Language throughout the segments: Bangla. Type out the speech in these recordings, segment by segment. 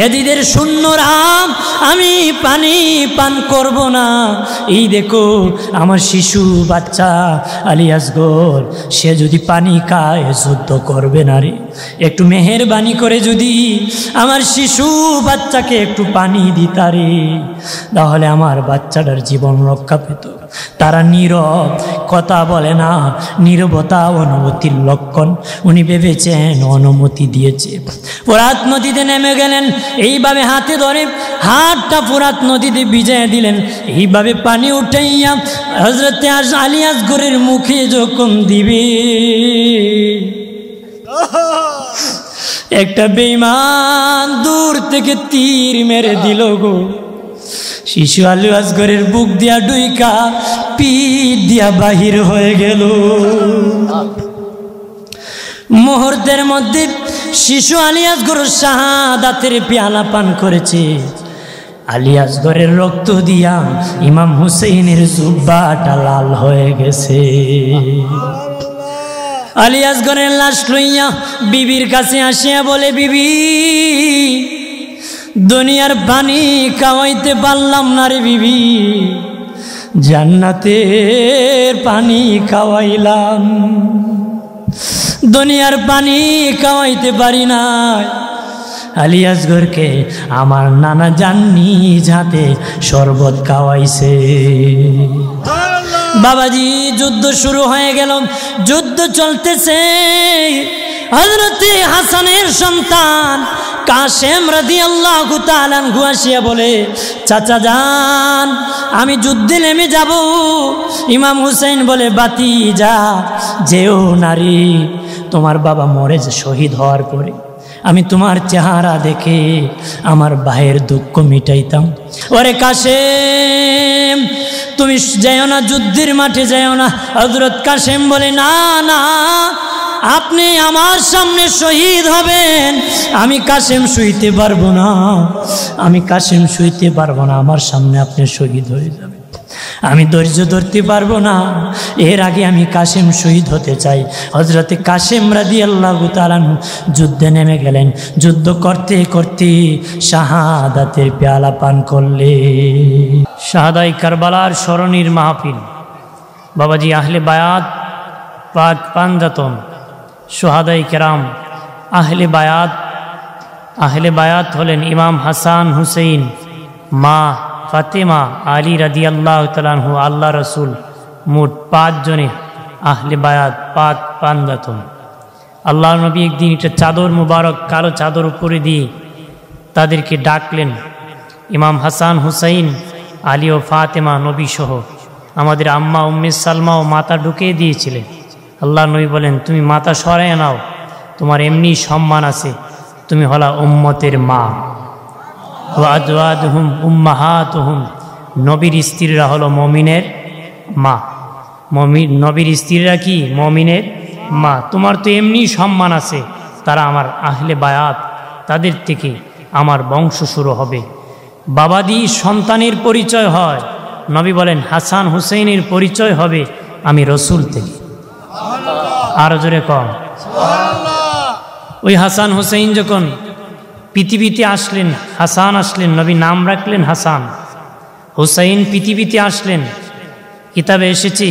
এদিদের শূন্যরা আমি পানি পান করব না। এই দেখো আমার শিশু বাচ্চা আলী আসগর, সে যদি পানি খায় যুদ্ধ করবে না রে। একটু মেহেরবানি করে যদি আমার শিশু বাচ্চাকে একটু পানি দিতা রে, তাহলে আমার বাচ্চাটার জীবন রক্ষা পেত। তারা নীরব, কথা বলে না। নীরবতা অনুমতির লক্ষণ। উনি ভেবেছেন অনুমতি দিয়েছে। ফোরাত নদীতে নেমে গেলেন, এইভাবে হাতে ধরে হাতটা ফোরাত নদীতে ভিজিয়ে দিলেন। এইভাবে পানি উঠাইয়া হযরত আলী আসগরের মুখে যখন দিবে, একটা বেঈমান দূর থেকে তীর মেরে দিল গো। শিশু আলী আসগরের বুক দিয়া ডুইকা পিঠ দিয়া বাহির হয়ে গেল। মুহূর্তের মধ্যে শিশু আলী আসগর শাহাদাতের পেয়ালা পান করেছে। আলী আসগরের রক্ত দিয়া ইমাম হুসেইনের জুব্বাটা লাল হয়ে গেছে। আলী আসগরের লাশ লইয়া বিবির কাছে আসিয়া বলে, বিবি, দুনিয়ার পানি খাওয়াইতে পারলাম না রে বিবি, জান্নাতের পানি খাওয়াইলাম, দুনিয়ার পানি খাওয়াইতে পারি না। আলী আসগরকে আমার নানা জান্নি যাতে শরবত খাওয়াইছে। বাবাজি, যুদ্ধ শুরু হয়ে গেল, যুদ্ধ চলতেছে। হযরতে হাসানের সন্তান কাসেম রাদিয়াল্লাহু তাআলা আনহু আসিয়া বলে, চাচা যান, আমি যুদ্ধে নেমে যাব। ইমাম হুসেইন বলে, বাতি যা, যেও নারী, তোমার বাবা মরে শহীদ হওয়ার পরে আমি তোমার চেহারা দেখে আমার ভাইয়ের দুঃখ মিটাইতাম। ওরে কাসেম, তুমি যাও না, যুদ্ধের মাঠে যাও না। হযরত কাসেম বলে, না না, আপনি আমার সামনে শহীদ হবেন, আমি কাসেম সইতে পারবো না, আমি কাসেম সইতে পারবো না, আমার সামনে আপনি শহীদ হয়ে যাবেন, আমি ধৈর্য ধরতে পারবো না, এর আগে আমি কাসেম শহীদ হতে চাই। হযরতে কাসেম রাদিয়াল্লাহু তাআলা যুদ্ধে নেমে গেলেন। যুদ্ধ করতে করতে শাহাদাতের পেয়ালা পান করলে। শাহাদায়ে কারবালার স্মরণীর মাহফিল। বাবাজি, আহলে বায়াত, পাক পাঞ্জাতন, শুহাদায়ে কেরাম, আহলে বায়াত হলেন ইমাম হাসান হুসেইন, মা ফাতেমা, আলী রাদিয়াল্লাহু তাআলা আনহু, আল্লাহ রসুল, মোট 5 জনে আহলে বায়াত, পাক পাঞ্জাতন। আল্লাহ নবী একদিন একটা চাদর মুবারক, কালো চাদর উপরে দিয়ে তাদেরকে ডাকলেন। ইমাম হাসান হুসাইন, আলী ও ফাতেমা নবী সহ আমাদের আম্মা উম্মে সালমাও মাথা ঢুকিয়ে দিয়েছিলেন। আল্লাহ নবী বলেন, তুমি মাথা সরায় নাও, তোমার এমনি সম্মান আছে, তুমি হলা উম্মতের মা। ওয়াজওয়াজুহুম উম্মাহাতুহুম, নবীর স্ত্রীরা হলো মমিনের মা। নবীর স্ত্রীরা কি? মমিনের মা। তোমার তো এমনি সম্মান আছে, তারা আমার আহলে বায়াত, তাদের থেকে আমার বংশ শুরু হবে। বাবাদি সন্তানের পরিচয় হয়, নবী বলেন হাসান হুসেইনের পরিচয় হবে আমি রসুল থেকে। আরো জোরে কম। ওই হাসান হুসেইন যখন পৃথিবীতে আসলেন, হাসান আসলেন, নবী নাম রাখলেন হাসান। হুসাইন পৃথিবীতে আসলেন, কিতাবে এসেছে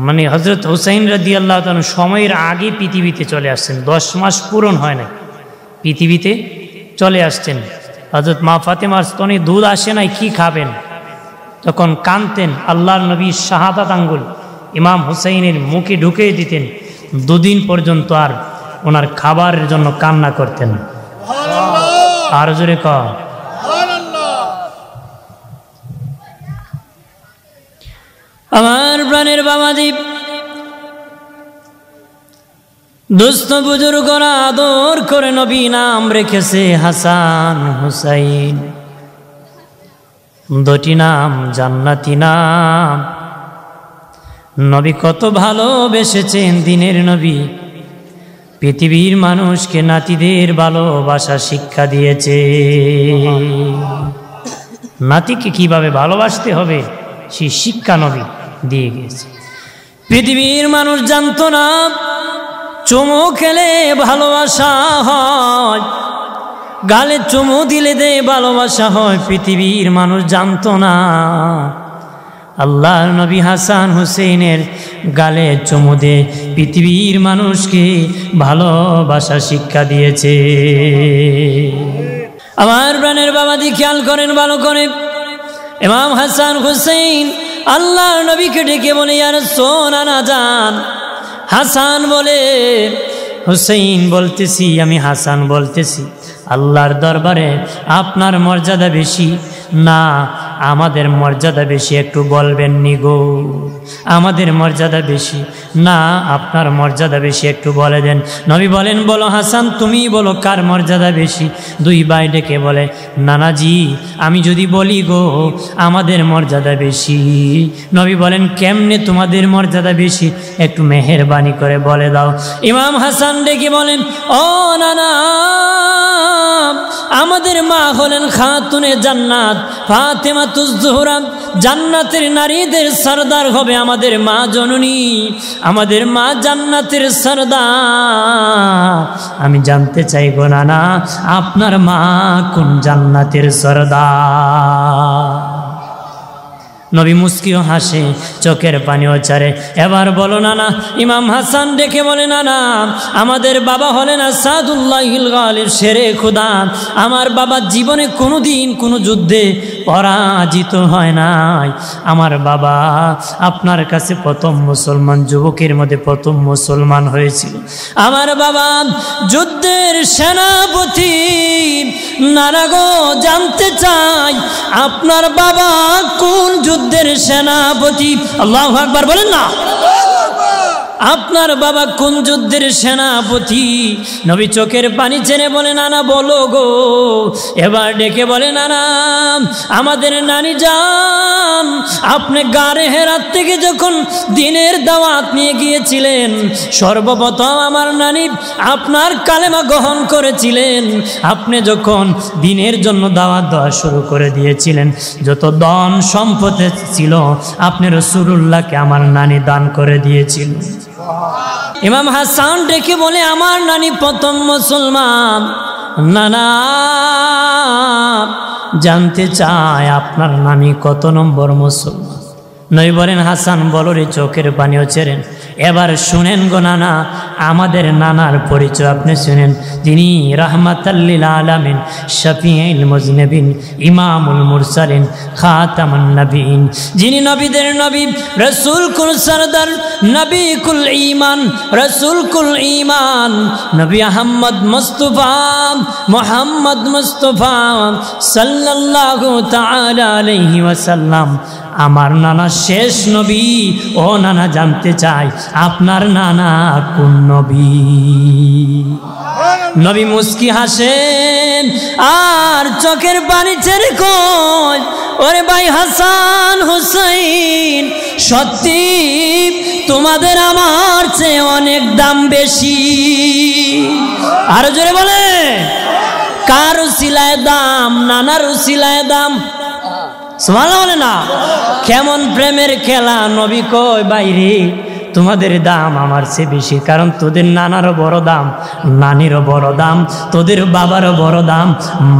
মানে হযরত হুসাইন রাদিয়াল্লাহু তাআলা সময়ের আগে পৃথিবীতে চলে আসছেন, 10 মাস পূরণ হয় না, পৃথিবীতে চলে আসছেন। হযরত মা ফাতেমার স্তনে দুধ আসে নাই, কি খাবেন? তখন কাঁদতেন, আল্লাহর নবীর শাহাদাত আঙ্গুল ইমাম হুসাইনের মুখে ঢুকিয়ে দিতেন। 2 দিন পর্যন্ত আর ওনার খাবারের জন্য কান্না করতেন। আর জোরে কর। আমার প্রাণের বাবাদীপ, দুস্থ বুজুর্গরা আদর করে নবী নাম রেখেছে হাসান হুসাইন। 2টি নাম জান্নাতি নাম। নবী কত ভালোবেসেছেন দিনের নবী, পৃথিবীর মানুষকে নাতিদের ভালোবাসা শিক্ষা দিয়েছে। নাতিকে কিভাবে ভালোবাসতে হবে সেই শিক্ষা নবী দিয়ে গেছে। পৃথিবীর মানুষ জানতো না চুমু খেলে ভালোবাসা হয়, গালে চুমু দিলে দে ভালোবাসা হয়, পৃথিবীর মানুষ জানতো না। আল্লাহর নবী হাসান হুসেইনের গালে চুমু দিয়ে পৃথিবীর মানুষকে ভালোবাসা শিক্ষা দিয়েছে। আমার প্রাণের বাবাজি খেয়াল করেন ভালো করে, ইমাম হাসান হুসেইন আল্লাহর নবীকে ডেকে বলে, ইয়া রাসূল আনা যান। হাসান বলে, হুসেইন বলতেছি, আমি হাসান বলতেছি, আল্লাহর দরবারে আপনার মর্যাদা বেশি না আমাদের মর্যাদা বেশি, একটু বলবেন নি গো? আমাদের মর্যাদা বেশি না আপনার মর্যাদা বেশি, একটু বলে দেন। নবী বলেন, বলো হাসান, তুমি বলো কার মর্যাদা বেশি? দুই ভাই ডেকে বলে, নানাজি আমি যদি বলি গো আমাদের মর্যাদা বেশি। নবী বলেন, কেমনে তোমাদের মর্যাদা বেশি? একটু মেহেরবানি করে বলে দাও। ইমাম হাসান ডেকে বলেন, ও নানা, আমাদের মা হলেন খাতুনে জান্নাত ফাতেমাতুজ জোহরা, জান্নাতের নারীদের সরদার হবে আমাদের মা জননী, আমাদের মা জান্নাতের সরদার। আমি জানতে চাই গো নানা, আপনার মা কোন জান্নাতের সরদার? নবী মুস্কিও হাসে, চোখের পানিও ছাড়ে। এবার বলো নানা। ইমাম হাসান ডেকে বলে, নানা আমাদের বাবা হলেন আসাদুল্লাহিল গালিব, শেরে খুদা। আমার বাবা জীবনে কোনোদিন কোনো যুদ্ধে পরাজিত হয় নাই। আমার বাবা আপনার কাছে প্রথম মুসলমান, যুবকের মধ্যে প্রথম মুসলমান হয়েছিল। আমার বাবা যুদ্ধের সেনাপতি। নানা গো জানতে চাই আপনার বাবা কোন যুদ্ধের সেনাপতি? আল্লাহু আকবার বলেন না। আপনার বাবা কোন যুদ্ধের সেনাপতি? নবী চোখের পানি ছেড়ে বলে, নানা বলো গো। এবার ডেকে বলে, নানা আমাদের নানি যান, আপনি গারে হেরাত থেকে যখন দিনের দাওয়াত নিয়ে গিয়েছিলেন, সর্বপ্রথম আমার নানি আপনার কালেমা গ্রহণ করেছিলেন। আপনি যখন দিনের জন্য দাওয়াত দেওয়া শুরু করে দিয়েছিলেন, যত ধন সম্পদ ছিল আপনি রাসূলুল্লাহকে আমার নানি দান করে দিয়েছিল। ইমাম হাসান ডেকে বলে, আমার নানি প্রথম মুসলমান। নানা জানতে চায় আপনার নানি কত নম্বর মুসলমান? নবী বলেন, হাসান বলো রে, চোখের পানিও ছেড়েন। এবার শুনেন গো নানা, আমাদের নানার পরিচয় আপনি শুনেন। তিনি রাহমাতাল্লিল আলামিন, শফিউল মুজনিবিন, ইমামুল মুরসালিন, খাতামুন নবীন, যিনি নবীদের নবী, রাসূল কুল সরদার, নবী কুল ঈমান, রাসূল কুল ঈমান, নবী আহমদ মুস্তাফা, মুহাম্মদ মুস্তাফা সাল্লাল্লাহু তাআলা আলাইহি ওয়াসাল্লাম আমার নানা শেষ নবী। ও নানা জানতে চাই আপনার নানা কোন নবী? নবী মুস্কি হাসেন আর চোখের পানি ছেড়ে কই, ওরে ভাই হাসান হুসাইন, সত্যি তোমাদের আমার চেয়ে অনেক দাম বেশি। আরো জোরে বলে, কার উসিলায় দাম? নানার উসিলায় দাম। সুবহানাল্লাহ বলে না? কেমন প্রেমের খেলা! নবী কয়, বাইরে তোমাদের দাম আমার চেয়ে বেশি, কারণ তোদের নানারও বড় দাম, নানিরও বড় দাম, তোদের বাবারও বড় দাম,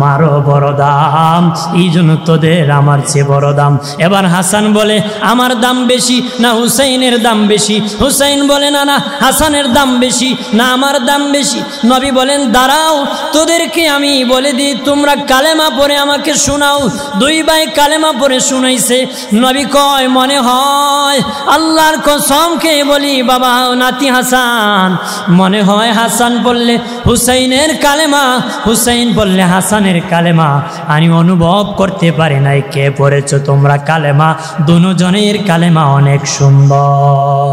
মারও বড় দাম, এই জন্য তোদের আমার চেয়ে বড় দাম। এবার হাসান বলে, আমার দাম বেশি না হুসাইনের দাম বেশি? হুসাইন বলে, না না হাসানের দাম বেশি না আমার দাম বেশি? নবী বলেন, দাঁড়াও তোদেরকে আমি বলে দিই, তোমরা কালেমা পড়ে আমাকে শোনাও। দুই ভাই কালেমা পড়ে শুনাইছে। নবী কয়, মনে হয় আল্লাহর কসমকে বলি বাবা নাতি হাসান, মনে হয় হাসান বললে হুসাইনের কালেমা, হুসাইন বললে হাসানের কালেমা আমি অনুভব করতে পারি নাই। কে পড়েছো তোমরা কালেমা? দুজনের কালেমা অনেক সুন্দর।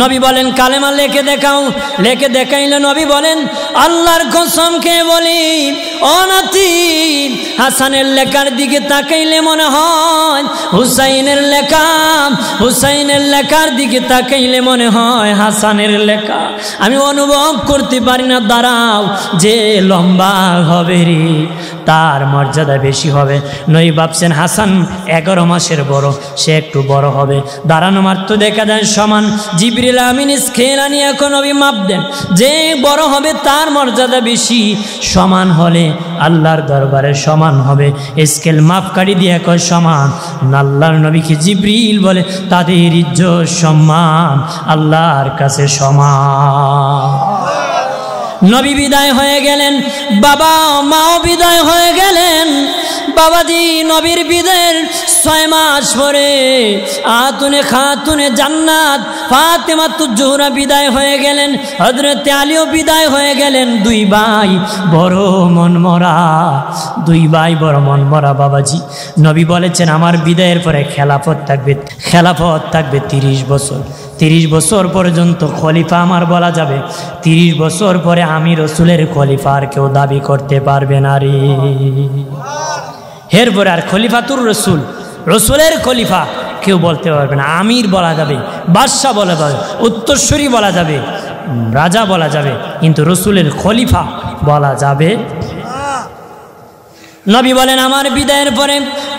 নবী বলেন, কালেমা লেখে দেখাও। লেখে দেখাইলে নবী বলেন, আল্লাহর কসম খেয়ে বলি ও নাতি, হাসানের লেখার দিকে তাকাইলে মনে হয় হুসাইনের লেখা, হুসাইনের লেখার দিকে তাকাইলে মনে হয় হাসানের লেখা। আমি অনুভব করতে পারি না, দাঁড়াও, যে লম্বা হবে রে তার মর্যাদা বেশি হবে। নই ভাবছেন হাসান 11 মাসের বড়, সে একটু বড় হবে, দাঁড়ানো মাত্র দেখা যায় সমান। জিবরিল আমিন স্কেল আনি এখন নবী মাপ দেন, যে বড় হবে তার মর্যাদা বেশি, সমান হলে আল্লাহর দরবারে সমান হবে। স্কেল মাপকাঠি দিয়ে কয় সমান। আল্লাহর নবীকে জিবরিল বলে তাদের ইজ্জত সম্মান আল্লাহর কাছে সমান। নবী বিদায় হয়ে গেলেন, বাবা মাও বিদায় হয়ে গেলেন। বাবাজি নবীর বিদায়ের 6 মাস পরে আতুনে খাতুনে জান্নাত ফাতেমাতুজ জোহরা বিদায় হয়ে গেলেন, হযরতে আলীও বিদায় হয়ে গেলেন। 2 ভাই বড় মনমরা, 2 ভাই বড় মনমরা। বাবাজি নবী বলেছেন আমার বিদায়ের পরে খেলাফত থাকবে, খেলাফত থাকবে 30 বছর। 30 বছর পর্যন্ত খলিফা আমার বলা যাবে। 30 বছর পরে আমি রসুলের খলিফা আর কেউ দাবি করতে পারবে না রে। এরপরে আর খলিফাতুর রসুল, রসুলের খলিফা কেউ বলতে পারবে না। আমির বলা যাবে, বাদশাহ বলা যাবে, উত্তরসূরি বলা যাবে, রাজা বলা যাবে, কিন্তু রসুলের খলিফা বলা যাবে। নবী বলেন আমার বিদায়ের পরে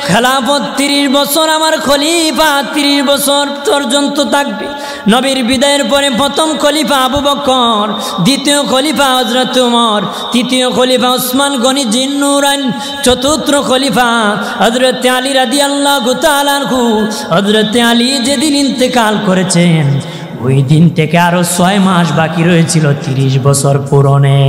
খেলাফত 30 বছর, আমার খলিফা 30 বছর পর্যন্ত থাকবে। নবীর বিদায়ের পরে প্রথম খলিফা আবু বকর, দ্বিতীয় খলিফা হযরত ওমর, তৃতীয় খলিফা উসমান গনি জিন্নুরাইন, চতুর্থ খলিফা হযরত আলী রাদিয়াল্লাহু তাআলা আনহু। হযরত আলী যেদিন ইন্তেকাল করেছেন ওই দিন থেকে আরো 6 মাস বাকি রয়েছিল 30 বছর পূরণে।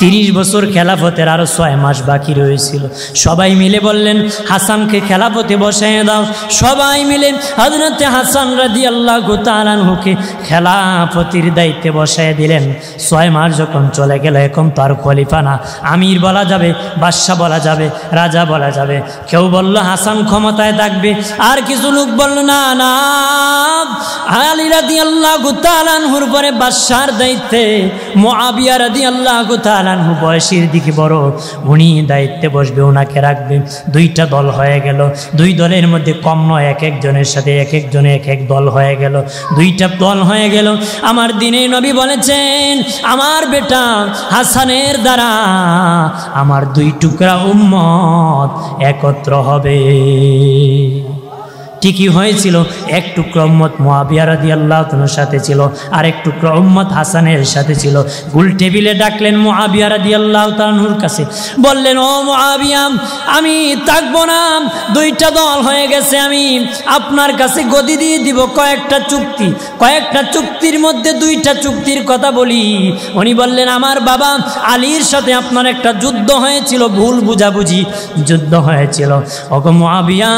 30 বছর খেলাফতের আরো 6 মাস বাকি রয়েছিল। সবাই মিলে বললেন হাসানকে খেলাফতে বসায় দাও। সবাই মিলে হযরতে হাসান রাদিয়াল্লাহু তাআলা আনহুকে খেলাফতির দায়িত্বে বসায় দিলেন। 6 মাস যখন চলে গেল, এখন তো আর খলিফা না, আমির বলা যাবে, বাদশা বলা যাবে, রাজা বলা যাবে। কেউ বলল হাসান ক্ষমতায় থাকবে, আর কিছু লোক বলল না না, আলী রাদিয়াল্লাহু তাআলা আনহুর পরে বাদশার দায়িত্বে মুআবিয়া রাদিয়াল্লাহু তাআলা আনহু বয়সের দিকে বড়, উনি দায়িত্বে বসবে, ওনাকে রাখবে। 2টা দল হয়ে গেল। 2 দলের মধ্যে কম নয়, এক একজনের সাথে এক একজনে এক এক দল হয়ে গেল। 2টা দল হয়ে গেল। আমার দিনে নবী বলেছেন আমার বেটা হাসানের দ্বারা আমার 2 টুকরা উম্মত একত্র হবে। ঠিকই হয়েছিল, 1 টুকরা উম্মত মুআবিয়া রাদিয়াল্লাহু তাআলার সাথে ছিল, আর 1 টুকরা উম্মত হাসানের সাথে ছিল। গোল টেবিলে ডাকলেন মুআবিয়া রাদিয়াল্লাহু তাআলার কাছে, বললেন ও মুআবিয়া আমি থাকবো না, 2টা দল হয়ে গেছে, আমি আপনার কাছে গদি দিয়ে দিব কয়েকটা চুক্তি, কয়েকটা চুক্তির মধ্যে 2টা চুক্তির কথা বলি। উনি বললেন আমার বাবা আলীর সাথে আপনার একটা যুদ্ধ হয়েছিল, ভুল বুঝাবুঝি যুদ্ধ হয়েছিল। ওগো মুআবিয়া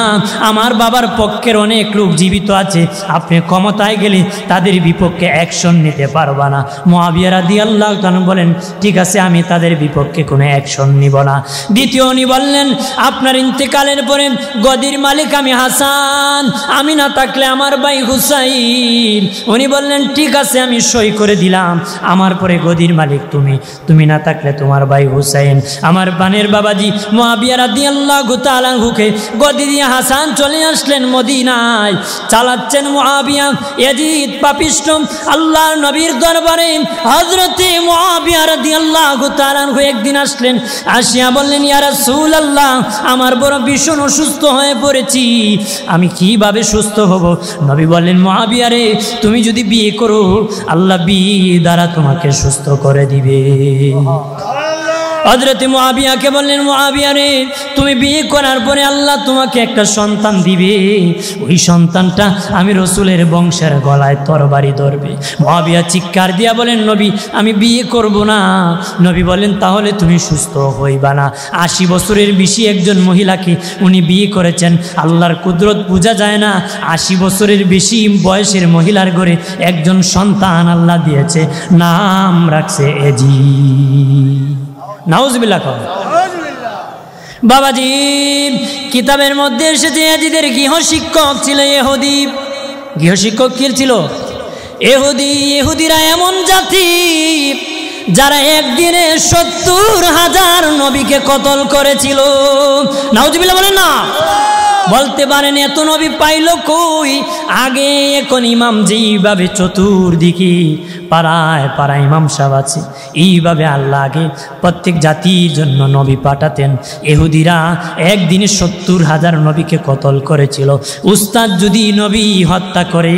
আমার বাবার পক্ষের অনেক লোক জীবিত আছে, আপনি ক্ষমতায় গেলে তাদের বিপক্ষে অ্যাকশন নিতে পারবা না। মুআবিয়া রাদিয়াল্লাহু তাআলা বলেন ঠিক আছে, আমি তাদের বিপক্ষে কোনো অ্যাকশন নিব না। দ্বিতীয় উনি বললেন আপনার ইন্তেকালের পরে গদির মালিক আমি হাসান, আমি না থাকলে আমার ভাই হুসাইন। উনি বললেন ঠিক আছে, আমি সই করে দিলাম, আমার পরে গদির মালিক তুমি, তুমি না থাকলে তোমার ভাই হুসাইন। আমার বানের বাবাজি মুআবিয়া রাদিয়াল্লাহু তাআলা আনহুকে গদি দিয়ে হাসান চলে আসলেন মদিনায়। চালাচ্ছেন মুআবিয়া, ইয়াজিদ পাপিষ্ঠ আল্লাহর নবীর দরবারে হযরতে মুআবিয়া রাদিয়াল্লাহু তাআলা আনহু একদিন আসলেন, আসিয়া বললেন ইয়া রাসূলুল্লাহ আমার বড় ভীষণ অসুস্থ হয়ে পড়েছি, আমি কিভাবে সুস্থ হব? নবী বললেন মুআবিয়া রে, তুমি যদি বিয়ে করো আল্লাহ বিয়ে দ্বারা তোমাকে সুস্থ করে দিবে। হযরতে মুআবিয়াকে বললেন মুআবিয়া রে, তুমি বিয়ে করার পরে আল্লাহ তোমাকে একটা সন্তান দিবে, ওই সন্তানটা আমি রসুলের বংশের গলায় তরবারি ধরবে। মুআবিয়া চিৎকার দিয়া বলেন নবী আমি বিয়ে করব না। নবী বলেন তাহলে তুমি সুস্থ হইবা না। 80 বছরের বেশি একজন মহিলাকে উনি বিয়ে করেছেন, আল্লাহর কুদরত বোঝা যায় না। 80 বছরের বেশি বয়সের মহিলার ঘরে একজন সন্তান আল্লাহ দিয়েছে, নাম রাখছে এজি। নাউজুবিল্লাহ। বাবাজি কিতাবের মধ্যে এসেছে ইয়াজিদের গৃহশিক্ষক ছিল ইহুদি। গৃহশিক্ষক কি ছিল? ইহুদি। ইহুদিরা এমন জাতি যারা একদিনে 70,000 নবীকে কতল করেছিল। নাউজুবিল্লাহ বলেন না। বলতে পারেন এত নবী পাইল কই? আগে এখন ইমাম যেইভাবে চতুর্দিকে পাড়ায় পাড়ায় ইমাম সাহেব আছে, এইভাবে আল্লাহ আগে প্রত্যেক জাতির জন্য নবী পাঠাতেন। ইহুদিরা একদিনে 70,000 নবীকে কতল করেছিল। উস্তাদ যদি নবী হত্যা করে,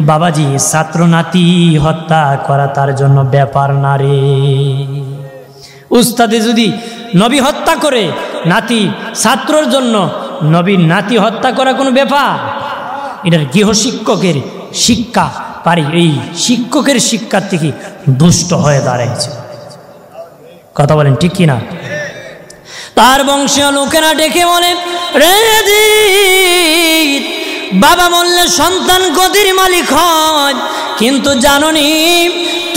বাবাজি ছাত্র নাতি হত্যা করা তার জন্য ব্যাপার না রে। উস্তাদে যদি নবী হত্যা করে, নাতি ছাত্রর জন্য নবীর নাতি হত্যা করা কোনো ব্যাপার? এটার গৃহশিক্ষকের শিক্ষা পারি, এই শিক্ষকের শিক্ষার থেকে দুষ্ট হয়ে দাঁড়াইছে। কথা বলেন ঠিক কিনা? তার বংশীয় লোকেরা ডেকে বলে, রে জিদ, বাবা বললে সন্তান গদির মালিক হয়, কিন্তু জাননি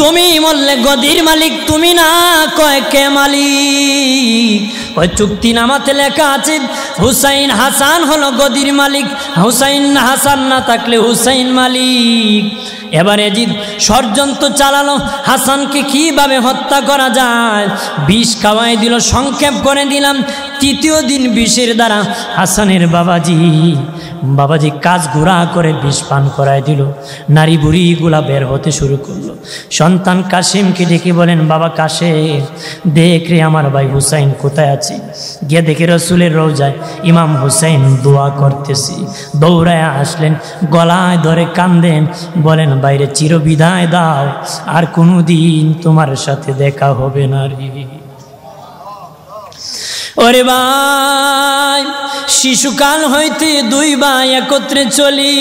তুমি বললে গদির মালিক তুমি না, কয় কে মালিক? ওই চুক্তিনামাতে লেখা আছে হুসাইন হাসান হলো গদির মালিক, হুসাইন হাসান না থাকলে হুসাইন মালিক। এবারে জিদ ষড়যন্ত্র চালালো হাসানকে কিভাবে হত্যা করা যায়, বিষ খাওয়াই দিল। সংক্ষেপ করে দিলাম, তৃতীয় দিন বিষের দ্বারা হাসানের বাবাজি কাজ ঘোরা করে বিষ পান করায় দিল। নারী বুড়িগুলা বের হতে শুরু করলো। সন্তান কাসিমকে ডেকে বলেন, বাবা কাসেম, দেখ রে আমার ভাই হুসাইন কোথায় আছে। গিয়ে দেখে রসুলের রওজায় ইমাম হুসাইন দোয়া করতেছি। দৌড়ায় আসলেন, গলায় ধরে কান্দেন, বলেন বাইরে চিরবিদায় দাও, আর কোনো দিন তোমার সাথে দেখা হবে না রে। ওরে ভাই, শিশুকাল হইতে দুই ভাই একত্রে চলি,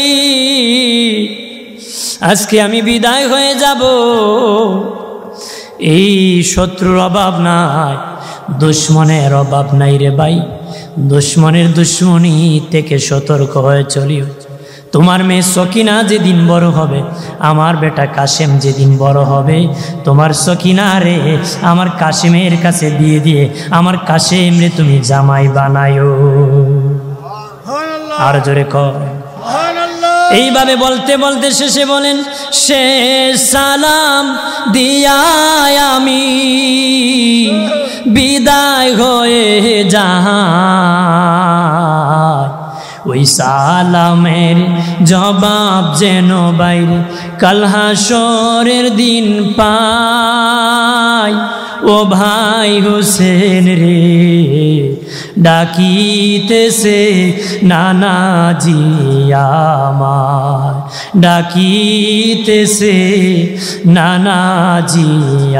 আজকে আমি বিদায় হয়ে যাব। এই শত্রুর অভাব নাই, দুশ্মনের অভাব নাই রে ভাই। দুশ্মনের দুশ্মনী থেকে সতর্ক হয়ে চলিও। তোমার মেয়ে সকিনা যেদিন বড় হবে, আমার বেটা কাশেম যেদিন বড় হবে, তোমার সকিনা রে আমার কাশেমের কাছে দিয়ে দিয়ে আমার কাশেম রে তুমি জামাই বানায়ো। আর জোরে কর। এইভাবে বলতে বলতে শেষে বলেন, শেষ সালাম দিয়া আমি বিদায় হয়ে যাই, ওই সালামের জবাব যেন বাইরে কাল হাসরের দিন পাই। ও ভাই হোসেন রে ডাকিতেছে নানাজি আমায়, ডাকিতেছে নানাজি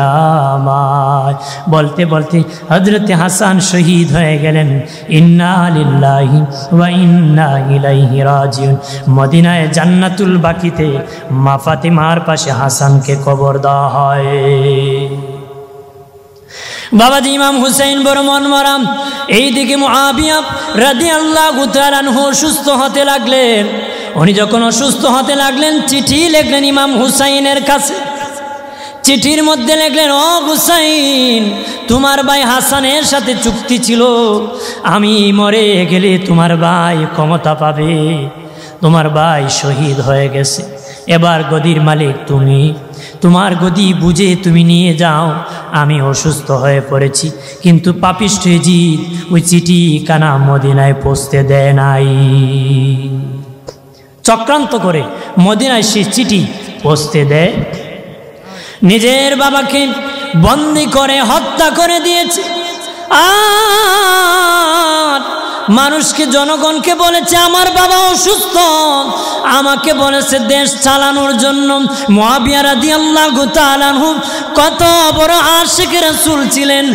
আমায়। বলতে বলতে হযরতে হাসান শহীদ হয়ে গেলেন। ইন্না লিল্লাহি ওয়া ইন্না ইলাইহি রাজিউন। মদিনায় জান্নাতুল বাকিতে মা ফাতিমার পাশে হাসানকে কবর দেওয়া হয়। বাবাজি ইমাম হুসাইন বড় মন মরাম। এইদিকে মুআবিয়া রাদিয়াল্লাহু তাআলা আনহু সুস্থ হতে লাগলেন। উনি যখন অসুস্থ হতে লাগলেন, চিঠি লিখলেন ইমাম হুসাইনের কাছে। চিঠির মধ্যে লিখলেন, ও হুসাইন, তোমার ভাই হাসানের সাথে চুক্তি ছিল, আমি মরে গেলে তোমার ভাই ক্ষমতা পাবে। তোমার ভাই শহীদ হয়ে গেছে, এবার গদির মালিক তুমি, তোমার গদি বুঝে তুমি নিয়ে যাও। আমি অসুস্থ হয়ে পড়েছি, কিন্তু পাপিষ্ঠ জিদ ওই চিঠি কানা মদিনায় পৌঁছতে দেয় নাই। চক্রান্ত করে মদিনায় সে চিঠি পৌঁছতে দেয়। নিজের বাবাকে বন্দি করে হত্যা করে দিয়েছে, আর মানুষকে জনগণকে বলেছে আমার বাবা অসুস্থ, আমাকে বলেছে দেশ চালানোর জন্য। মুআবিয়া রাদিয়াল্লাহু তাআলা আনহু কত বড় আশিক রাসূল ছিলেন।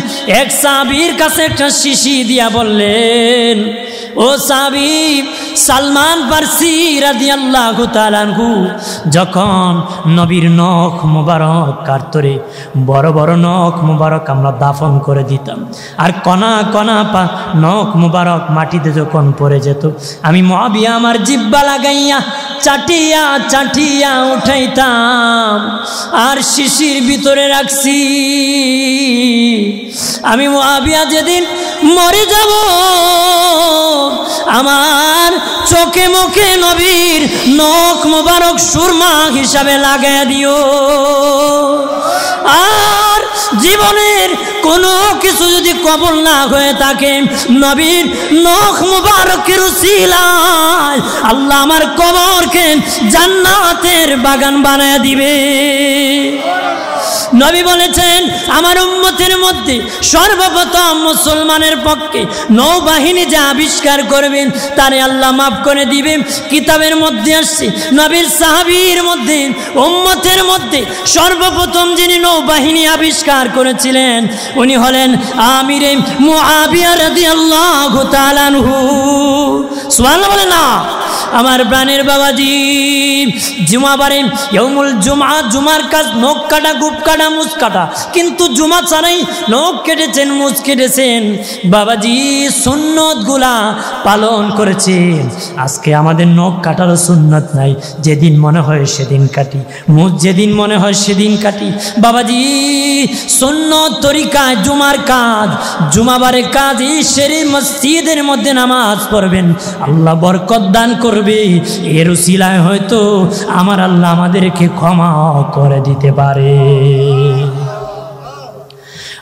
এক সাহাবীর কাছে একটা শিশি দিয়া বললেন, ও সাহাবী সালমান ফারসি রাদিয়াল্লাহু তাআলা আনহু যখন নবীর নখ মুবারক কাটতরে, বড় বড় নখ মুবারক আমরা দাফন করে দিতাম, আর কণা কণা নখ মুবারক মাটিতে যখন পড়ে যেত, আমি মুআবিয়া আমার জিহ্বা লাগাইয়া চাটিয়া চাটিয়া উঠাইতাম, আর শিশির ভিতরে রাখছি। আমি মুআবিয়া যেদিন মরে যাব, আমার চোখে মুখে নবীর নখ মুবারক সুরমা হিসাবে লাগাইয়া দিও। আর জীবনের কোনো কিছু যদি কবুল না হয়ে থাকে, নবীর নখ মুবারকের উসিলায় আল্লাহ আমার কবরকে জান্নাতের বাগান বানায় দিবে। নবী বলেছেন, আমার উম্মতের মধ্যে সর্বপ্রথম মুসলমানের পক্ষে নৌবাহিনী যে আবিষ্কার করবেন তারে আল্লাহ মাফ করে দিবে। কিতাবের মধ্যে আসছে, নবীর সাহাবীর মধ্যে উম্মতের মধ্যে সর্বপ্রথম যিনি নৌবাহিনী আবিষ্কার করেছিলেন উনি হলেন আমিরে মুআবিয়া রাদিয়াল্লাহু তাআলা আনহু। সুবহানাল্লাহ বলেন না? আমার প্রাণের বাবাজি, জুমাবারে ইয়াউমুল জুমআ, জুমার কাজ নখ কাটা, গুপ কাটা, মুছ কাটা, কিন্তু জুমা ছাড়াই নখ কেটেছেন, মুছ কেটেছেন। বাবাজি সুন্নতগুলা পালন করেছেন। আজকে আমাদের নখ কাটারও সুন্নত নাই, যেদিন মনে হয় সেদিন কাটি, মুছ যেদিন মনে হয় সেদিন কাটি। বাবাজি সুন্নত তরিকায় জুমার কাজ, জুমাবারে কাজ, ঈশ্বরের মসজিদের মধ্যে নামাজ পড়বেন, আল্লাহ বরকত দান করবে। এর উসিলায় হয়তো আমার আল্লাহ আমাদেরকে ক্ষমা করে দিতে পারে।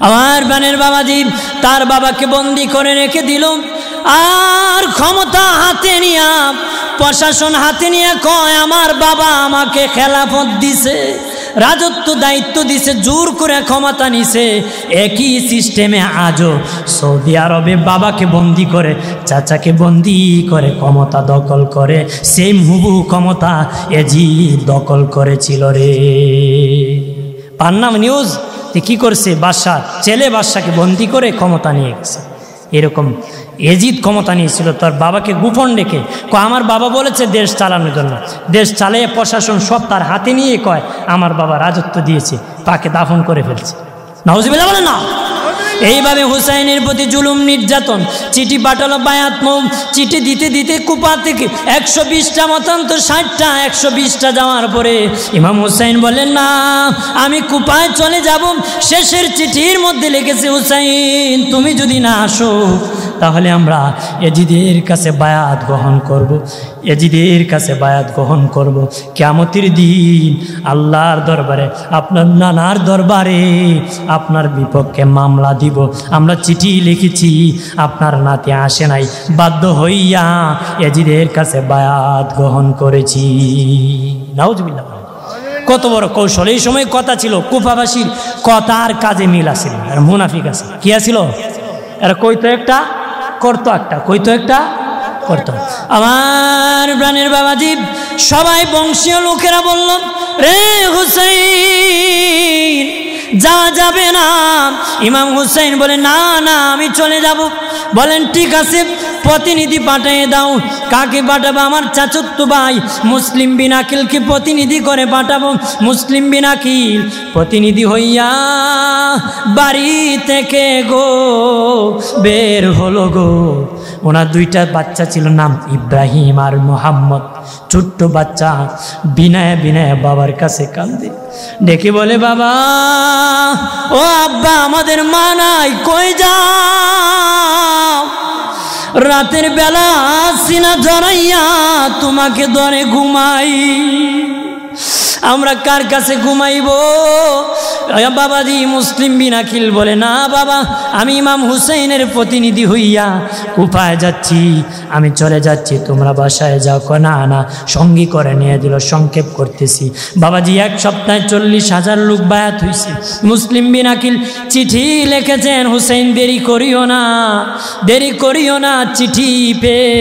আমার বানের বাবাজি তার বাবাকে বন্দি করে রেখে দিল, আর ক্ষমতা হাতে নিয়ে, প্রশাসন হাতে নিয়ে কয় আমার বাবা আমাকে খেলাফত দিছে, রাজত্ব দায়িত্ব দিছে, জোর করে ক্ষমতা নিছে। একই সিস্টেমে আজও সৌদি আরবে বাবাকে বন্দি করে, চাচাকে বন্দি করে ক্ষমতা দখল করে। সেম হুবু ক্ষমতা এজিদ দখল করেছিল রে। পান্নাম নিউজ কি করছে, বাদশাহ ছেলে বাদশাকে বন্দি করে ক্ষমতা নিয়ে গেছে। এরকম এজিদ ক্ষমতা নিয়েছিল তার বাবাকে গোপন রেখে। আমার বাবা বলেছে দেশ চালানোর জন্য, দেশ চালিয়ে প্রশাসন সব তার হাতে নিয়ে কয় আমার বাবা রাজত্ব দিয়েছে, তাকে দাফন করে ফেলছে। নাউজুবিল্লাহ বলে না? এইভাবে হুসাইনের প্রতি জুলুম নির্যাতন, চিঠি পাঠালো বায়াত মৌ, চিঠি দিতে দিতে কুপা থেকে 120টা মতান্ত 60টা 120টা যাওয়ার পরে ইমাম হুসাইন বলেন না আমি কুপায় চলে যাব। শেষের চিঠির মধ্যে লিখেছে হুসাইন তুমি যদি না আসো তাহলে আমরা এজিদের কাছে বায়াত গ্রহণ করব, এজিদের কাছে বায়াত গ্রহণ করব। কিয়ামতের দিন আল্লাহর দরবারে, আপনার নানার দরবারে আপনার বিপক্ষে মামলা দিব। আমরা চিঠি লিখেছি, আপনার নাতি আসে নাই, বাধ্য হইয়া এজিদের কাছে বায়াত গ্রহণ করেছি। নাউজুবিল্লাহ। কত বড় কৌশল! এই সময় কথা ছিল কুফাবাসীর কথা আর কাজে মিল আছে, আর মুনাফিক আছে। কি আছিল? এরা কইতো একটা করতো একটা, কইতো একটা করতো। আমার প্রাণের বাবাজি সবাই বংশীয় লোকেরা বলল রে হুসাইন যাওয়া যাবে না। ইমাম হুসাইন বলে না না আমি চলে যাব। বলেন ঠিক আছে, প্রতিনিধি পাঠিয়ে দাও। কাকে পাঠাবো? আমার চাচুত্তো ভাই মুসলিম বিন আকিলকে প্রতিনিধি করে পাঠাবো। মুসলিম বিন আকিল প্রতিনিধি হইয়া বাড়ি থেকে গো বের হলো গো। ওনার দুইটা বাচ্চা ছিল, নাম ইব্রাহিম আর মোহাম্মদ। ছোট্ট বাচ্চা বিনয় বিনয় বাবার কাছে কান্দে, ডেকে বলে বাবা ও আব্বা আমাদের মা নাই, কই যাও? রাতের বেলা সিনা জড়াইয়া তোমাকে ধরে ঘুমাই, আমরা কার কাছে ঘুমাইব? বাবাজি মুসলিম বিন আকিল বলে না বাবা আমি ইমাম হুসাইনের প্রতিনিধি হইয়া কুফায় যাচ্ছি, আমি চলে যাচ্ছি, তোমরা বাসায় যাও। না না সঙ্গী করে নিয়ে দিল। সংক্ষেপ করতেছি বাবাজি, 1 সপ্তাহে 40,000 লোক বায়াত হয়েছে। মুসলিম বিন আকিল চিঠি লিখেছেন হুসাইন দেরি করিও না, দেরি করিও না। চিঠি পেয়ে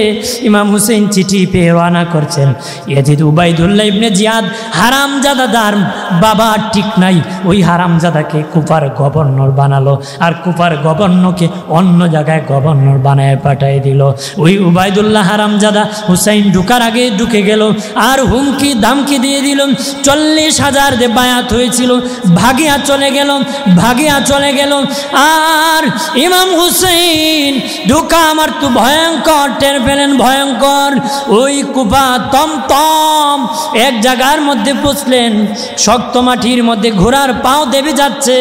ইমাম হুসাইন চিঠি পেয়ে রওনা করছেন। ইয়াজিদ উবাইদুল্লাহ ইবনে জিয়াদ হারামজাদাদার বাবা ঠিক নাই, ওই হারামজাদাকে কুফার গভর্নর বানালো, আর কুফার গভর্নরকে অন্য জায়গায় গভর্নর বানায় পাঠিয়ে দিল। ওই উবাইদুল্লাহ হারামজাদা হুসাইন ঢুকার আগে ঢুকে গেল, আর হুমকি দামকি দিয়ে দিল। 40,000 যে বায়াত হয়েছিল ভাগিয়া চলে গেল, ভাগিয়া চলে গেল। আর ইমাম হুসাইন ঢুকা আমার তো ভয়ঙ্কর টের পেলেন, ভয়ঙ্কর। ওই কুফা তমতম এক জায়গার মধ্যে পৌঁছলেন, শক্ত মাটির মধ্যে ঘোড়ার পাও দেবে যাচ্ছে।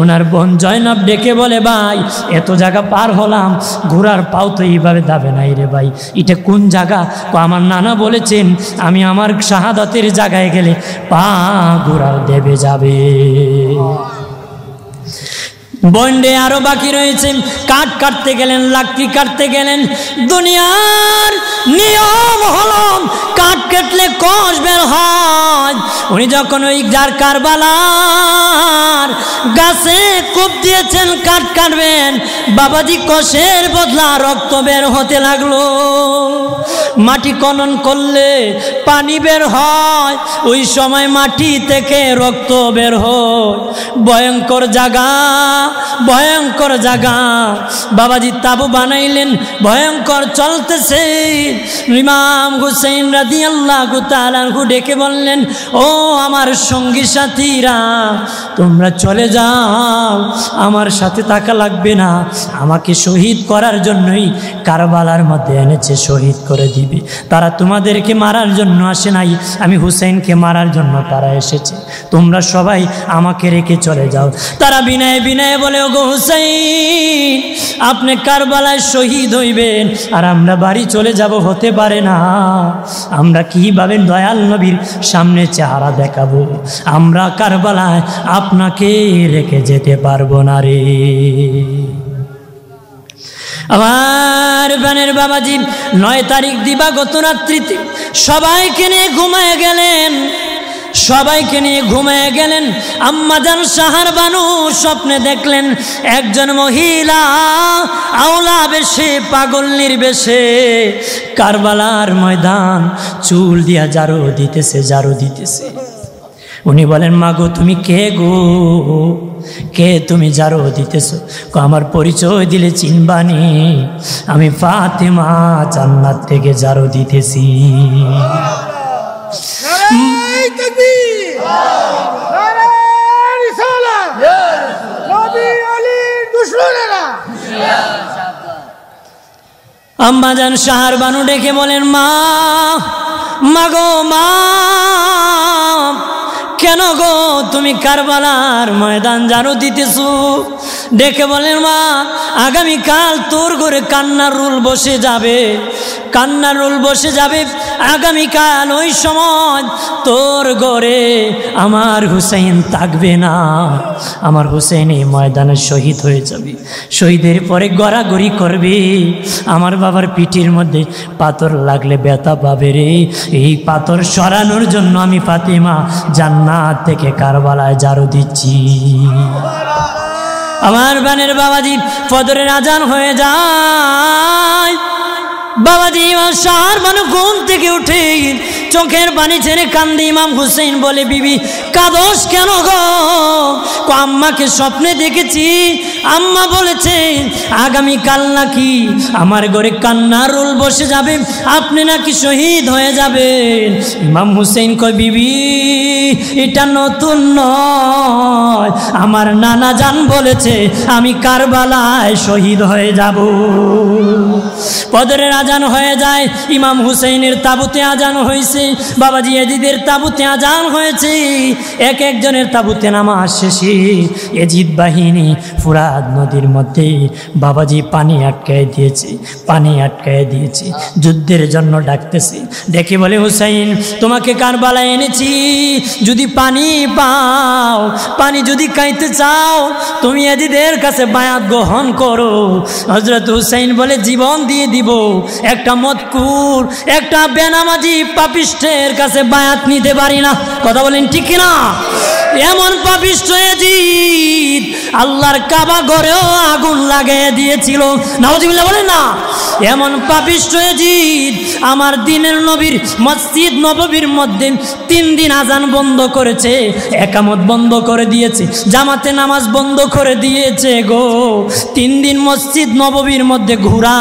ওনার বোন জয়নব ডেকে বলে ভাই এত জায়গা পার হলাম, ঘোড়ার পাও তো এইভাবে দাবে নাই রে ভাই, এটা কোন জায়গা? আমার নানা বলেছেন আমি আমার শাহাদাতের জায়গায় গেলে পা ঘোড়ার দেবে যাবে। বন্ডে আরো বাকি রয়েছে, কাঠ কাটতে গেলেন, লাকড়ি কাটতে গেলেন। দুনিয়ার নিয়ম হলো কাঠ কাটলে কষ বের হয়। উনি যখন ওই যার কারবালার গাছে কোপ দিয়েছেন, কাঠ কাটবেন, বাবাজি কষের বদলা রক্ত বের হতে লাগলো। মাটি খনন করলে পানি বের হয়, ওই সময় মাটি থেকে রক্ত বের হয়। ভয়ঙ্কর জায়গা, ভয়ঙ্কর জায়গা। বাবাজি তাবু বানাইলেন, ভয়ঙ্কর চলতেছে। ইমাম হুসাইন রাদিয়াল্লাহু তাআলা আনহু ডেকে বললেন, ও আমার সঙ্গী সাথীরা, তোমরা চলে যাও, আমার সাথে থাকা লাগবে না। আমাকে শহীদ করার জন্যই কারবালার মধ্যে এনেছে, শহীদ করে দিবে। তারা তোমাদেরকে মারার জন্য আসে নাই, আমি হুসাইনকে মারার জন্য তারা এসেছে। তোমরা সবাই আমাকে রেখে চলে যাও। তারা বিনয়ে বিনয়ে বলে, ওগো হুসাইন, আপনি কারবালায় শহীদ হইবেন আর আমরা বাড়ি চলে যাব? হতে পারে না। আমরা কিভাবে দয়াল নবীর সামনে চেহারা দেখাবো? আমরা কারবালায় আপনাকে রেখে যেতে পারবো না রে। আমার বানের বাবাজি 9 তারিখ দিবাগত রাত্রিতে সবাইকে নিয়ে ঘুমায় গেলেন, সবাইকে নিয়ে ঘুমিয়ে গেলেন। আম্মাজান শাহার বানু স্বপ্নে দেখলেন একজন মহিলা আওলা বেশে, পাগলনির বেশে কারবালার ময়দান চুল দিয়া ঝাড়ু দিতেছে, ঝাড়ু দিতেছে। উনি বলেন, মাগো তুমি কে গো? কে তুমি ঝাড়ু দিতেছো? আমার পরিচয় দিলে চিনবানি, আমি ফাতেমা জান্নাত থেকে ঝাড়ু দিতেছি। আম্মাজান শাহার বানু ডেকে বলেন, মা, মাগো মা, কেন গো তুমি কারবালার ময়দান ঝাড়ু দিতেছো? ডেকে বলেন, মা, আগামীকাল তোর ঘরে কান্নার রোল বসে যাবে, কান্নার রোল বসে যাবে। আগামীকাল ওই সময় তোর ঘরে আমার হুসাইন থাকবে না, আমার হুসাইন এই ময়দানে শহীদ হয়ে যাবে। শহীদের পরে গড়াগড়ি করবে, আমার বাবার পিঠের মধ্যে পাথর লাগলে ব্যথা পাবে রে। এই পাথর সরানোর জন্য আমি ফাতেমা জান্নাত থেকে কারবালায় ঝাড়ু দিচ্ছি। আমার বানের বাবাজি ফজরের আজান হয়ে যায়। বাবাজি ইমাম শাহর বানু ঘুম থেকে উঠে চোখের পানি ছেড়ে কান্দে। ইমাম হুসাইন বলে, বিবি কাঁদোস কেন গো? আম্মাকে স্বপ্নে দেখেছি, আম্মা বলেছে আগামীকাল নাকি আমার ঘরে কান্নার রোল বসে যাবে, আপনি নাকি শহীদ হয়ে যাবেন। ইমাম হুসাইন কয়, বিবি এটা নতুন নয়, আমার নানা জান বলেছে আমি কারবালায় শহীদ হয়ে যাব। ফজরের আজান হয়ে যায়, ইমাম হুসাইনের তাবুতে আজান হয়েছে, বাবাজি এজিদের তাবুতে আজান হয়েছে। এক একজনের তাবুতে নামাজ শেষে এজিদ বাহিনী ফুরাত নদীর মধ্যে বাবাজি পানি আটকায় দিয়েছে, পানি আটকায় দিয়েছে, যুদ্ধের জন্য ডাকতেছে। দেখে বলে, হুসাইন তোমাকে কারবালায় এনেছি, যদি পানি পাও, পানি যদি খাইতে চাও তুমি এজিদের কাছে বায়াত গ্রহণ করো। হযরত হুসাইন বলে, জীবন দিয়ে দিব, একটা মদকুর, একটা বেনামাজি পাপিষ্ঠের কাছে বায়াত নিতে পারি না। কথা বলেন ঠিক কিনা? এমন পাপিষ্ঠ এজিদ আল্লাহর কাবা ঘরেও আগুন লাগিয়ে দিয়েছিল, নাউজুবিল্লাহ বলেন না। এমন পাপিষ্ঠ এজিদ আমার দিনের নবীর মসজিদ নববীর মধ্যে 3 দিন আজান বন্ধ করেছে, একামত বন্ধ করে দিয়েছে, জামাতে নামাজ বন্ধ করে দিয়েছে গো। 3 দিন মসজিদ নববীর মধ্যে ঘোড়া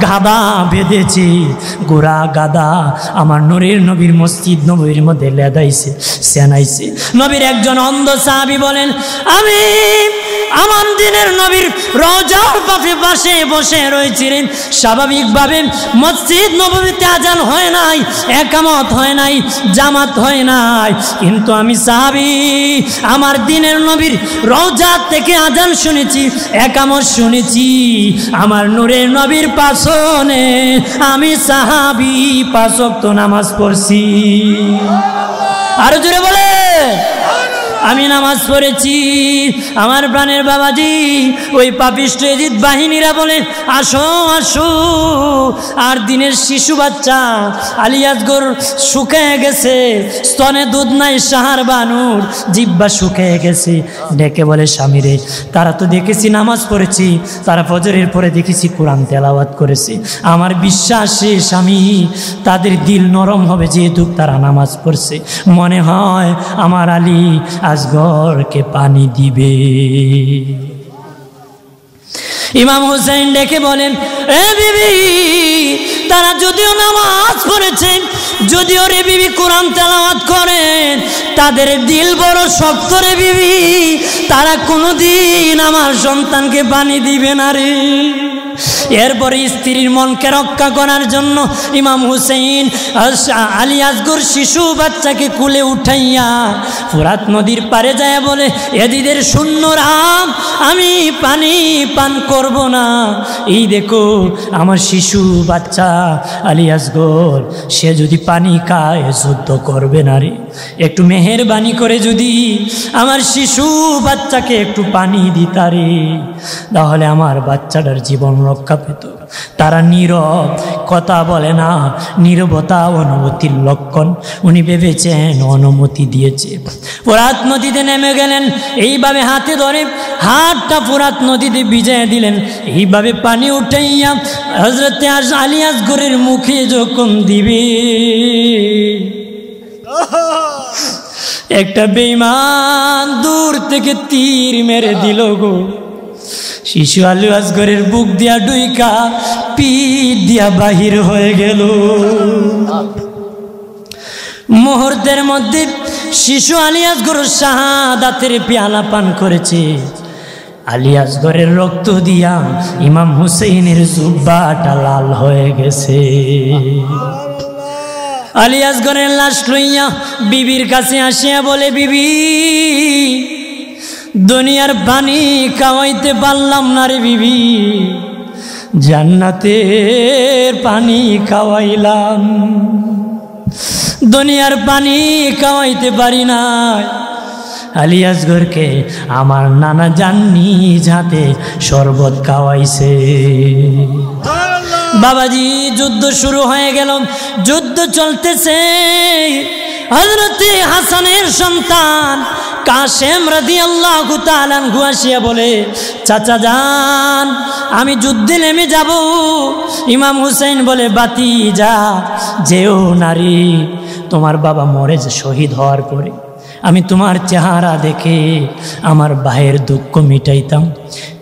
গাদা বেঁধেছে, ঘোড়া গাদা আমার নূরের নবীর মসজিদ নববীর মধ্যে লেদাইছে, সেনাইছে। নবীর একজন অন্ধ সাহাবী বলেন, আমি আমার দিনের নবীর রওজার পাশে বসে রয়েছিলেন, স্বাভাবিকভাবে মসজিদ নববীতে আজান হয় নাই, একামত হয় নাই, জামাত হয় নাই, কিন্তু আমি সাহাবী আমার দিনের নবীর রওজা থেকে আজান শুনেছি, একামত শুনেছি, আমার নূরের নবীর পাশনে আমি সাহাবী 5 ওয়াক্ত নামাজ পড়ছি। আরো জোরে বলে, আমি নামাজ পড়েছি। আমার প্রাণের বাবাজি, ওই পাপিষ্ঠ এজিদ বাহিনীরা বলে আসো আসো। আর দিনের শিশু বাচ্চা আলী আসগর শুকিয়ে গেছে, স্তনে দুধ নাই, সাহার বানুর জিব্বা শুকিয়ে গেছে। ডেকে বলে স্বামীরে, তারা তো দেখেছি নামাজ পড়েছি, তারা ফজরের পরে দেখেছি কোরআন তেলাওয়াত করেছে। আমার বিশ্বাস স্বামী তাদের দিল নরম হবে, যেহেতু তারা নামাজ পড়ছে। মনে হয় আমার আলী আসগরকে পানি দিবে। ইমাম হুসাইন ডেকে বলেন, এ বিবি, তারা যদিও নামাজ পড়েছেন, যদিও রে বিবি কোরআন তেলাওয়াত করেন, তাদের দিল বড় শক্ত রে বিবি, তারা কোনোদিন আমার সন্তানকে পানি দিবে না রে। এরপরে স্ত্রীর মনকে রক্ষা করার জন্য ইমাম হুসেইন আলী আসগর শিশু বাচ্চাকে কুলে উঠাইয়া ফুরাত নদীর পারে যায় বলে, এদিদের শূন্য রাম, আমি পানি পান করব না। এই দেখো আমার শিশু বাচ্চা আলী আসগর, সে যদি পানি খায় যুদ্ধ করবে না রে। একটু মেহেরবানি করে যদি আমার শিশু বাচ্চাকে একটু পানি দিতারে, তাহলে আমার বাচ্চাটার জীবন রক্ষা পেত। তারা নীরব, কথা বলে না। নীরবতা অনুমতির লক্ষণ। উনি ভেবেছেন অনুমতি দিয়েছে। ফোরাত নদীতে নেমে গেলেন, এইভাবে হাতে ধরে হাতটা ফোরাত নদীতে ভিজিয়ে দিলেন। এইভাবে পানি উঠাইয়া হযরত আলী আসগরের মুখে যখন দিবে, একটা বেঈমান দূর থেকে তীর মেরে দিল গো। শিশু আলী আসগরের বুক দিয়া ডুইকা পিঠ দিয়া বাহির হয়ে গেল। মুহূর্তের মধ্যে শিশু আলী আসগর শাহাদাতের পেয়ালা পান করেছে। আলী আসগরের রক্ত দিয়া ইমাম হুসেইনের জুব্বাটা লাল হয়ে গেছে। আলী আসগরের লাশ লইয়া বিবির কাছে আসিয়া বলে, বিবি, দুনিয়ার পানি খাওয়াইতে পারলাম না রে বিবি, জান্নাতের পানি খাওয়াইলাম, দুনিয়ার পানি খাওয়াইতে পারি না। আলী আসগরকে আমার নানা জান্নি যাতে শরবত খাওয়াইছে। বাবাজি, যুদ্ধ শুরু হয়ে গেল, যুদ্ধ চলতেছে। হযরতে হাসানের সন্তান কাসেম রাদিয়াল্লাহু তাআলা আনহু আসিয়া বলে, চাচা যান, আমি যুদ্ধে নেমে যাব। ইমাম হুসাইন বলে, বাতি যা, যেও নারী, তোমার বাবা মরে শহীদ হওয়ার পরে আমি তোমার চেহারা দেখে আমার ভাইয়ের দুঃখ মিটাইতাম,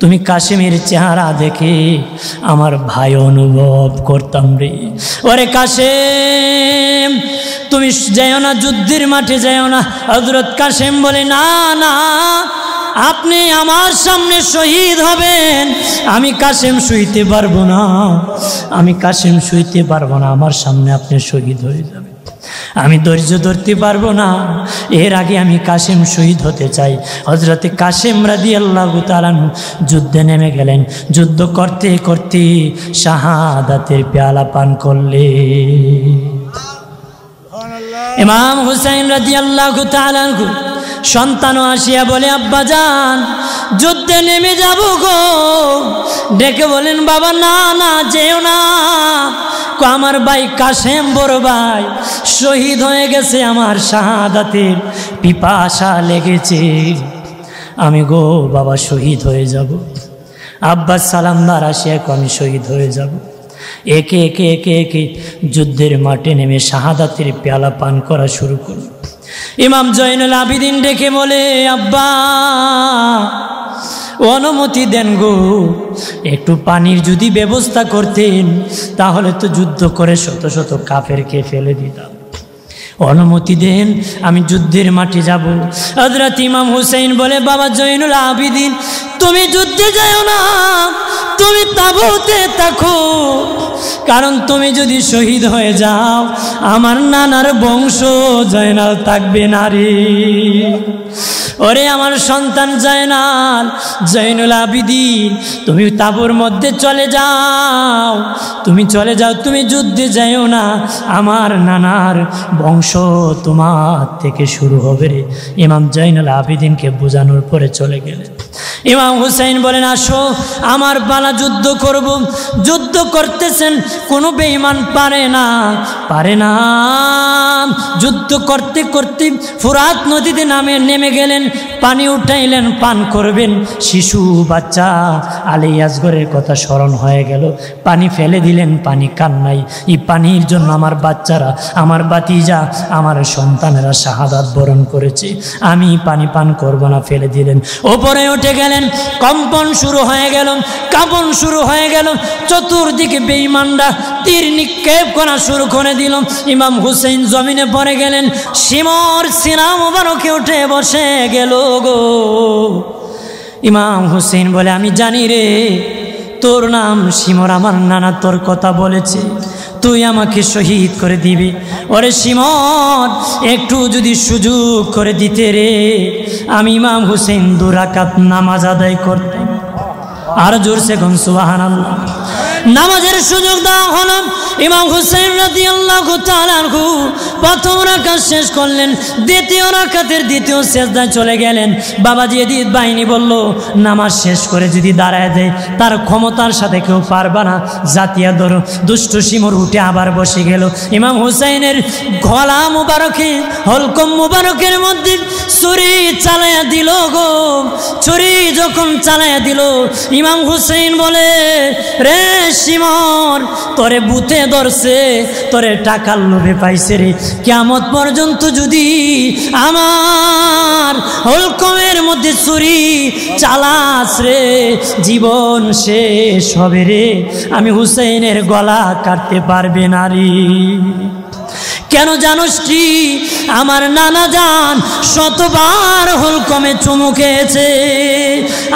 তুমি কাসেমের চেহারা দেখে আমার ভাই অনুভব করতাম রে। ওরে কাসেম, তুমি যাও না, যুদ্ধের মাঠে যাও না। হযরত কাসেম বলে, না না, আপনি আমার সামনে শহীদ হবেন, আমি কাসেম সইতে পারবো না, আমি কাসেম সইতে পারবো না, আমার সামনে আপনি শহীদ হয়ে যাবেন, আমি ধৈর্য ধরতে পারবো না, এর আগে আমি কাসেম শহীদ হতে চাই। হযরতে কাসেম রাদিয়াল্লাহু তাআলা আনহু যুদ্ধে নেমে গেলেন। যুদ্ধ করতে করতে শাহাদাতের পেয়ালা পান করলে ইমাম হুসাইন রাদিয়াল্লাহু তাআলা আনহু সন্তানও আসিয়া বলে, আব্বা জান, যুদ্ধে নেমে যাব গো। ডেকে বলেন, বাবা না না, যেও না, আমার ভাই কাসেম বড় ভাই শহীদ হয়ে গেছে, আমার শাহাদাতের পিপাসা লেগেছে, আমি গো বাবা শহীদ হয়ে যাব। আব্বাস সালামদার আসিয়া আমি শহীদ হয়ে যাব। একে একে একে একে যুদ্ধের মাঠে নেমে শাহাদাতের পেয়ালা পান করা শুরু করল। ইমাম জয়নুল আবিদিন ডেকে বলে, আব্বা অনুমতি দেন গো, একটু পানির যদি ব্যবস্থা করতেন তাহলে তো যুদ্ধ করে শত শত কাফেরকে ফেলে দিতাম, অনুমতি দেন, আমি যুদ্ধের মাঠে যাব। হযরত ইমাম হুসাইন বলে, বাবা জয়নুল আবিদিন, তুমি যুদ্ধে যাও না, তুমি তাঁবুতে থাকো, কারণ তুমি যদি শহীদ হয়ে যাও আমার নানার বংশ জয়নাল থাকবে না রে। ওরে আমার সন্তান জয়নুল আবিদিন, তুমি তাঁবুর মধ্যে চলে যাও, তুমি চলে যাও, তুমি যুদ্ধে যাইও না, আমার নানার বংশ তোমার থেকে শুরু হবে রে। ইমাম জয়নুল আবিদিনকে বোঝানোর পরে চলে গেলেন। ইমাম হুসাইন বলেন, আসো আমার পালা, যুদ্ধ করব। যুদ্ধ করতেছেন, কোনো বেঈমান পারে না। যুদ্ধ করতে করতে ফুরাত নদীতে নেমে গেলেন, পানি উঠাইলেন, পান করবেন। শিশু বাচ্চা আলী আসগরের কথা স্মরণ হয়ে গেল, পানি ফেলে দিলেন, পানি কান্নাই। এই পানির জন্য আমার বাচ্চারা, আমার ভাতিজা, আমার সন্তানেরা শাহাদাত বরণ করেছে, আমি পানি পান করব না, ফেলে দিলেন। ওপরে উঠে গেলেন, কম্পন শুরু হয়ে গেল, কাঁপন শুরু হয়ে গেল, চতুর্দিকে বেঈমানরা তীর নিক্ষেপ করা শুরু করে দিল। ইমাম হুসেইন জমিনে পড়ে গেলেন, শিমর সিনা মুবারকে উঠে বসে গেল গো। ইমাম হুসেইন বলে, আমি জানি রে তোর নাম শিমর, আমার নানা তোর কথা বলেছে, তুই আমাকে শহীদ করে দিবি। ওরে শিমর, একটু যদি সুযোগ করে দিতে রে, আমি ইমাম হুসেইন 2 রাকাত নামাজ আদায় করতাম। আর জোরসে কোন সুবহানাল্লাহ। নামাজের সুযোগ দেওয়া হলো। ইমাম হুসাইন রাদিয়াল্লাহু তাআলা আনহু প্রথম রাকাত শেষ করলেন, দ্বিতীয় রাকাতের দ্বিতীয় সিজদায় চলে গেলেন। বাবাজি এদিক বাহিনী বলল, নামাজ শেষ করে যদি দাঁড়ায় দেয়, তার ক্ষমতার সাথে কেউ পারবে না, জাতিয়া ধরো। দুষ্ট শিমর উঠে আবার বসে গেল। ইমাম হুসাইনের গলা মুবারকে, হলকম মুবারকের মধ্যে ছুরি চালাইয়া দিল গো। ছুরি যখন চালাইয়া দিল, ইমাম হুসাইন বলে, রে শিমর, তোরে বুথে ধরছে, তোরে টাকার লোভে পাইছে রে, কিয়ামত পর্যন্ত যদি আমার হলকমের মধ্যে ছুরি চালাস রে, জীবন শেষ হবে রে, আমি হুসাইনের গলা কাটতে পারবে না রে। কেন জানোস কি? আমার নানা জান শতবার হলকমে চুমু খেয়েছে।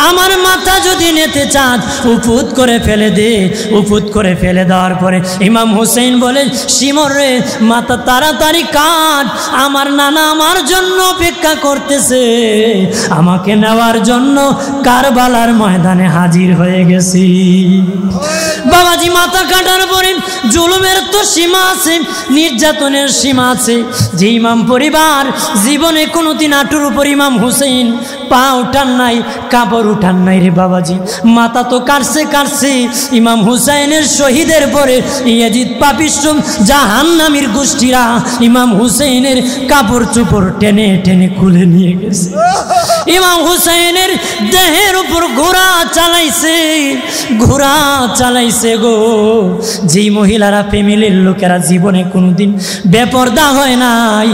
আমার মাথা যদি নিতে চাঁদ উপুত করে ফেলে দে। উপুত করে ফেলে দেওয়ার পরে ইমাম হুসেইন বলে, শিমর রে, মাথা তাড়াতাড়ি কাট, আমার নানা আমার জন্য অপেক্ষা করতেছে, আমাকে নেওয়ার জন্য কারবালার ময়দানে হাজির হয়ে গেছি। বাবাজি মাথা কাটার পরে জুলুমের তো সীমা আছে, নির্যাতনের সীমা আছে। যে ইমাম পরিবার জীবনে কোনোদিন আঁটুর উপর ইমাম হুসেইন পা উঠান নাই, কাপড় উঠান নাই রে বাবাজি। মাথা তো কাটছে ইমাম হুসাইনের শহীদের পরে ইয়াজিদ পাপিষ্ঠ জাহান্নামীর গোষ্ঠীরা ইমাম হুসেইনের কাপড় চোপড় টেনে টেনে খুলে নিয়ে গেছে। ইমাম হুসাইনের দেহের উপর ঘোড়া চালাইছে গো। যেই মহিলারা ফ্যামিলির লোকেরা জীবনে কোনোদিন বেপরদা হয় নাই,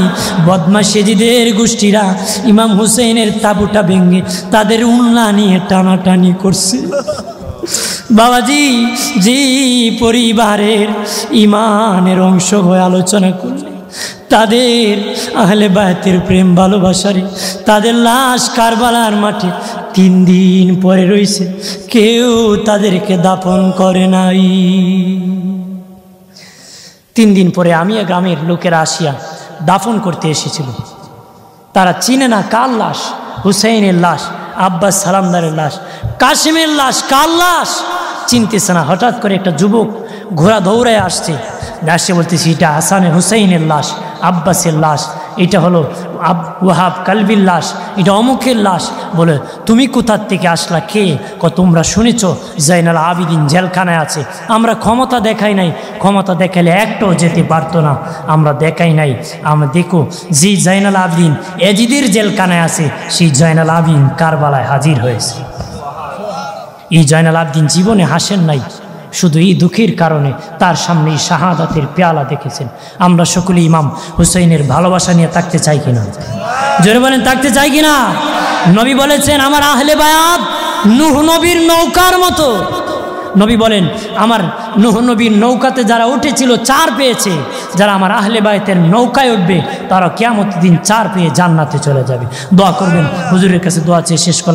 বদমাশেজিদের গোষ্ঠীরা ইমাম হুসেইনের তাবুটা ভেঙে তাদের উন্না নিয়ে টানাটানি করছে। বাবাজি, যে পরিবারের ইমানের অংশ হয়ে আলোচনা করলে, তাদের আহলে বায়তের প্রেম ভালোবাসারে তাদের লাশ কারবালার মাঠে 3 দিন পরে রয়েছে, কেউ তাদেরকে দাফন করে নাই। 3 দিন পরে আমি গ্রামের লোকেরা আসিয়া দাফন করতে এসেছিল। তারা চিনে না কার লাশ, হুসাইনের লাশ, আব্বাস সালামদারের লাশ, কাসিমের লাশ, কার লাশ চিনতেছে না। হঠাৎ করে একটা যুবক ঘোড়া দৌড়ায় আসছে, আসে বলতেছি, এটা হাসানের হুসাইনের লাশ, আব্বাসের লাশ, এটা হলো ওয়াহাব কালবির লাশ, এটা অমুকের লাশ। বলে, তুমি কোথার থেকে আসলা? কে? তোমরা শুনেছ জয়নাল আবিদিন জেলখানায় আছে। আমরা ক্ষমতা দেখাই নাই, ক্ষমতা দেখালে একটাও যেতে পারতো না, আমরা দেখাই নাই। আমরা দেখো, যে জয়নাল আবিদিন এজিদের জেলখানায় আছে, সেই জয়নাল আবিদিন কারবালায় হাজির হয়েছে। এই জয়নাল আবিদিন জীবনে হাসেন নাই, শুধু এই দুঃখের কারণে তার সামনে এই শাহাদাতের পেয়ালা দেখেছেন। আমরা সকলে ইমাম হুসাইনের ভালোবাসা নিয়ে থাকতে চাই কিনা? জোরে বলেন, থাকতে চাই কিনা? নবী বলেছেন, আমার আহলে বায়াত নূহ নবীর নৌকার মতো। নবী বলেন, আমার নূহ নবীর নৌকাতে যারা উঠেছিল 4 পেয়েছে, যারা আমার আহলে বায়াতের নৌকায় উঠবে তারা কিয়ামতের দিন 4 পেয়ে জান্নাতে চলে যাবে। দোয়া করবেন, হুজুরের কাছে দোয়া চেয়ে শেষ করলাম।